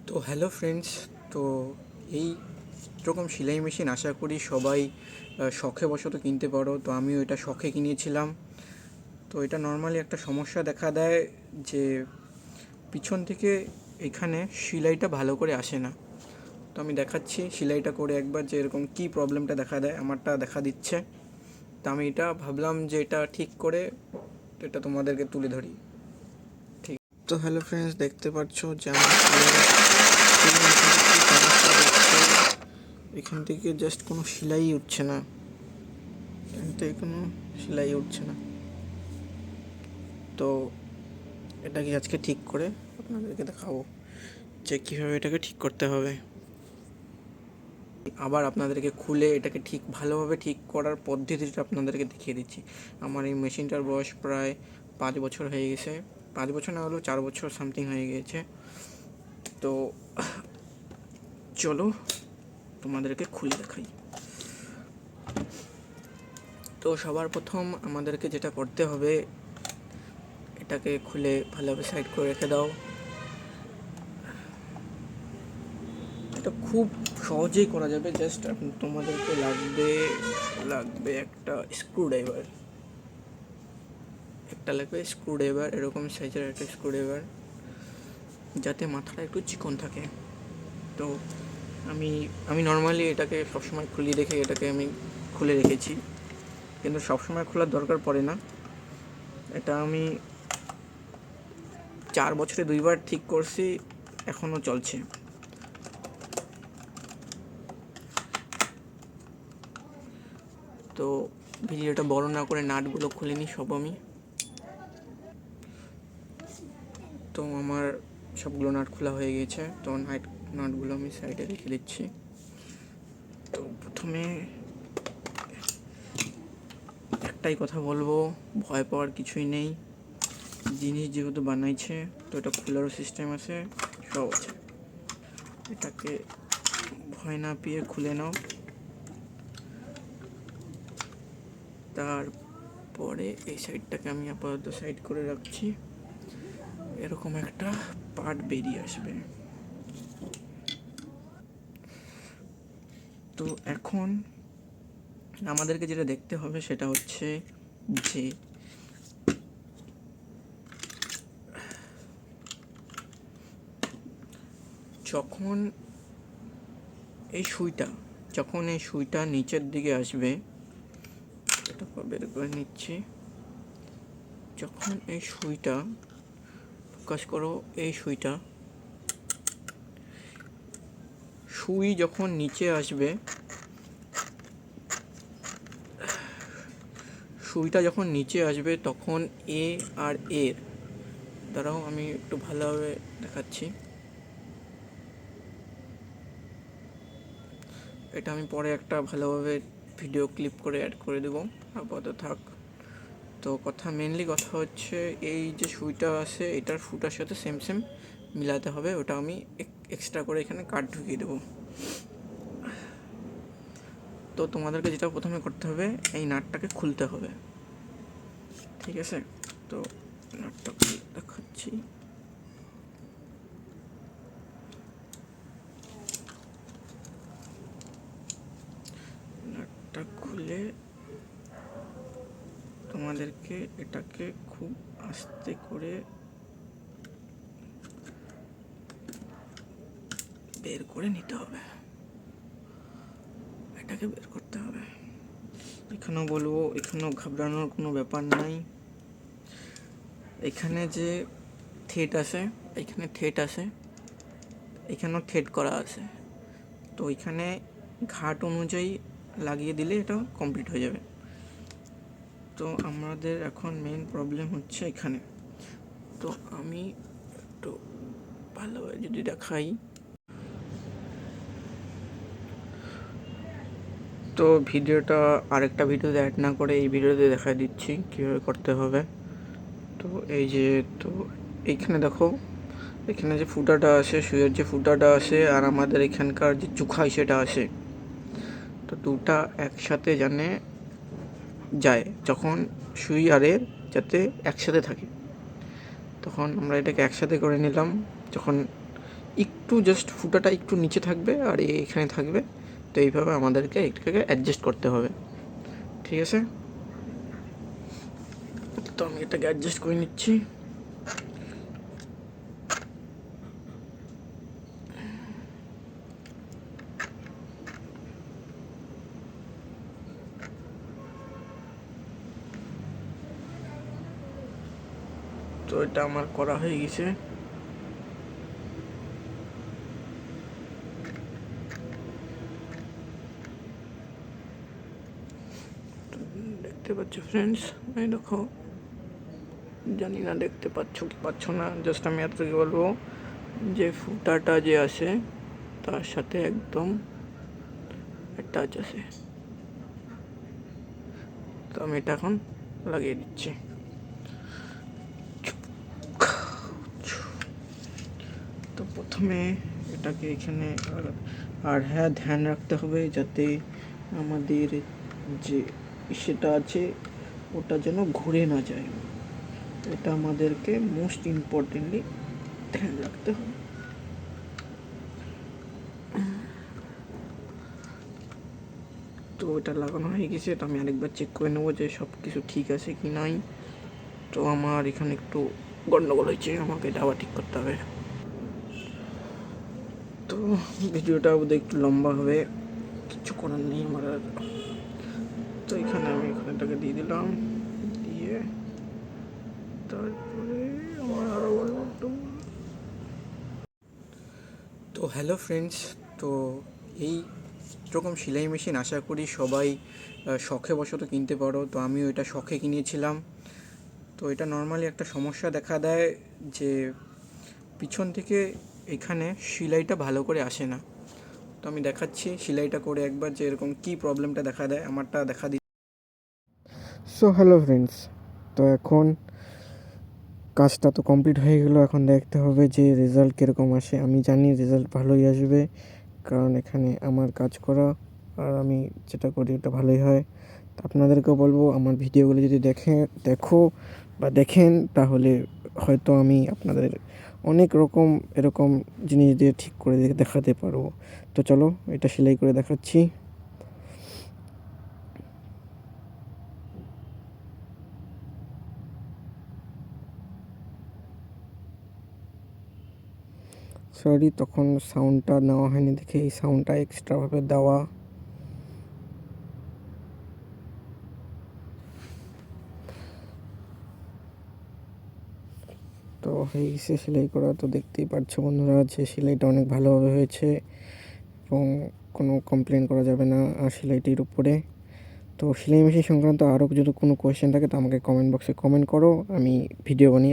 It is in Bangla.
তো হ্যালো ফ্রেন্ডস। তো এই রকম সেলাই মেশিন আশা করি সবাই শখে বশত কিনতে পারো। তো আমিও এটা শখে কিনেছিলাম। তো এটা নর্মালি একটা সমস্যা দেখা দেয় যে পিছন থেকে এখানে সেলাইটা ভালো করে আসে না। তো আমি দেখাচ্ছি সেলাইটা করে একবার যে এরকম কী প্রবলেমটা দেখা দেয়। আমারটা দেখা দিচ্ছে। তো আমি এটা ভাবলাম যে এটা ঠিক করে এটা তোমাদেরকে তুলে ধরি। ঠিক। তো হ্যালো ফ্রেন্ডস, দেখতে পাচ্ছ যে আমার এখান থেকে জাস্ট কোনো সেলাই উঠছে না। এখান থেকে কোনো সেলাই উঠছে না। তো এটাকে আজকে ঠিক করে আপনাদেরকে দেখাবো যে কীভাবে এটাকে ঠিক করতে হবে। আবার আপনাদেরকে খুলে এটাকে ঠিক ভালোভাবে ঠিক করার পদ্ধতিটা আপনাদেরকে দেখিয়ে দিচ্ছি। আমার এই মেশিনটার বয়স প্রায় 5 বছর হয়ে গেছে। 5 বছর না হলেও 4 বছর সামথিং হয়ে গিয়েছে। তো চলো তোমাদেরকে খুলে দেখাই। তো সবার প্রথম আমাদেরকে যেটা করতে হবে, এটাকে খুলে ভালোভাবে সাইড করে রেখে দাও। এটা খুব সহজেই করা যাবে। জাস্ট তোমাদেরকে লাগবে একটা স্ক্রুড্রাইভার। এরকম সাইজের একটা স্ক্রুড্রাইভার, যাতে মাথাটা একটু চিকন থাকে। তো আমি নর্মালি এটাকে সবসময় খুলে রেখে এটাকে আমি খুলে রেখেছি, কিন্তু সবসময় খোলার দরকার পড়ে না। এটা আমি 4 বছরে 2বার ঠিক করছি, এখনও চলছে। তো ভিডিওটা বড় না করে নাটগুলো খুলে নিই সব আমি। তো আমার সবগুলো নাট খোলা হয়ে গেছে। তো নাটগুলো আমি সাইডে রেখে দিচ্ছি। তো প্রথমে একটাই কথা বলবো, ভয় পাওয়ার কিছুই নেই। জিনিস যেহেতু বানাইছে, তো এটা খোলারও সিস্টেম আছে, সব আছে। এটাকে ভয় না পেয়ে খুলে নাও। তারপরে এই সাইডটাকে আমি আপাতত সাইড করে রাখছি। এরকম একটা পার্ট বেরিয়ে আসবে। তো এখন আমাদেরকে যেটা দেখতে হবে সেটা হচ্ছে যে যখন এই সুইটা নিচের দিকে আসবে, এটা বের করে নিচ্ছি। যখন এই সুইটা ফোকাস করো, এই সুই যখন নিচে আসবে, তখন এ আর এর দ্বারাও আমি একটু ভালোভাবে দেখাচ্ছি। এটা আমি পরে একটা ভালোভাবে ভিডিও ক্লিপ করে অ্যাড করে দেবো, আপাতত থাক। তো মেনলি কথা হচ্ছে এই যে সুইটা আছে, এটার ফুটার সাথে সেম মিলাতে হবে। ওটা আমি এক্সট্রা করে এখানে কাট ঢুকিয়ে দেবো। তো তোমাদেরকে যেটা প্রথমে করতে হবে, এই নাটটাকে খুলতে হবে, ঠিক আছে? তো নাটটা দেখাচ্ছি। নাটটা খুলে তোমাদেরকে এটাকে খুব আস্তে করে বের করে নিতে হবে। এটাকে বের করতে হবে। এখানেও বলবো, এখানেও ঘাবড়ানোর কোনো ব্যাপার নাই। এখানে যে থ্রেড আছে, এখানেও থ্রেড করা আছে। তো এখানে ঘাট অনুযায়ী লাগিয়ে দিলে এটা কমপ্লিট হয়ে যাবে। তো আমাদের এখন মেন প্রবলেম হচ্ছে এখানে। তো আমি একটু ভালোভাবে যদি দেখাই, তো ভিডিওটা আরেকটা ভিডিওতে অ্যাড না করে এই ভিডিওতে দেখা দিচ্ছি কীভাবে করতে হবে। তো এই যে, তো এইখানে দেখো, এখানে যে ফুটাটা আসে, সুইয়ের যে ফুটাটা আসে, আর আমাদের এখানকার যে চুখাই সেটা আসে, তো দুটা একসাথে যায় যখন সুই আর এর যাতে একসাথে থাকে, তখন আমরা এটাকে একসাথে করে নিলাম। যখন একটু জাস্ট ফুটাটা একটু নিচে থাকবে আর এখানে থাকবে। তো এইভাবে আমাদেরকে এটাকে অ্যাডজাস্ট করতে হবে, ঠিক আছে? তো আমি এটাকে অ্যাডজাস্ট করে নিচ্ছি। তো এটা আমার করা হয়ে গেছে। দেখতে পাচ্ছ ফ্রেন্ডস, এই দেখো, জানি না দেখতে পাচ্ছ কি পাচ্ছ না, জাস্ট আমি এতটুকু বলবো যে ফুটাটা যে আছে তার সাথে একদম টাচ আছে। তো আমি এটা এখন লাগিয়ে দিচ্ছি। তো প্রথমে এটাকে এখানে, আর হ্যাঁ, ধ্যান রাখতে হবে যাতে আমাদের যে সেটা আছে ওটা যেন ঘুরে না যায়। এটা আমাদেরকে মোস্ট ইম্পর্টেন্টলি ধ্যান রাখতে হবে। তো এটা লাগানো হয়ে গেছে। তো আমি আরেকবার চেক করে নেবো যে সব কিছু ঠিক আছে কি নাই। তো আমার এখানে একটু গন্ডগোল হয়েছে, আমাকে এটা আবার ঠিক করতে হবে। তো ভিডিওটা বোধহয় একটু লম্বা হবে, কিছু করার নেই আমার আর। তো এখানে আমি এখানেটাকে দিয়ে দিলাম, দিয়ে তারপরে আমার আরও তো হ্যালো ফ্রেন্ডস, তো এই রকম সেলাই মেশিন আশা করি সবাই শখে বশত কিনতে পারো। তো আমিও এটা শখে কিনেছিলাম। তো এটা নর্মালি একটা সমস্যা দেখা দেয় যে পিছন থেকে এখানে সেলাইটা ভালো করে আসে না। তো আমি দেখাচ্ছি সেলাইটা করে একবার যে এরকম কী প্রবলেমটা দেখা দেয়, আমারটা দেখা দিই। সো হ্যালো ফ্রেন্ডস, তো এখন কাজটা তো কমপ্লিট হয়ে গেলো। এখন দেখতে হবে যে রেজাল্ট কীরকম আসে। আমি জানি রেজাল্ট ভালোই আসবে, কারণ এখানে আমার কাজ করা আর আমি যেটা করি ওটা ভালোই হয়। তো আপনাদেরকেও বলবো আমার ভিডিওগুলো যদি দেখো বা দেখেন, তাহলে হয়তো আমি আপনাদের অনেক রকম এরকম জিনিস দিয়ে ঠিক করে দেখাতে পারবো। তো চলো এটা সেলাই করে দেখাচ্ছি। সরি, তখন সাউন্ডটা নেওয়া হয়নি দেখে এই সাউন্ডটা এক্সট্রাভাবে দেওয়া। তো হয়ে গেছে সেলাই করা। তো দেখতেই পাচ্ছ বন্ধুরা যে সেলাইটা অনেক ভালোভাবে হয়েছে এবং কোনো কমপ্লেন করা যাবে না আর সেলাইটির উপরে। তো সেলাই মেশিন সংক্রান্ত আরও যদি কোনো কোয়েশ্চেন থাকে তো আমাকে কমেন্ট বক্সে কমেন্ট করো, আমি ভিডিও বানিয়ে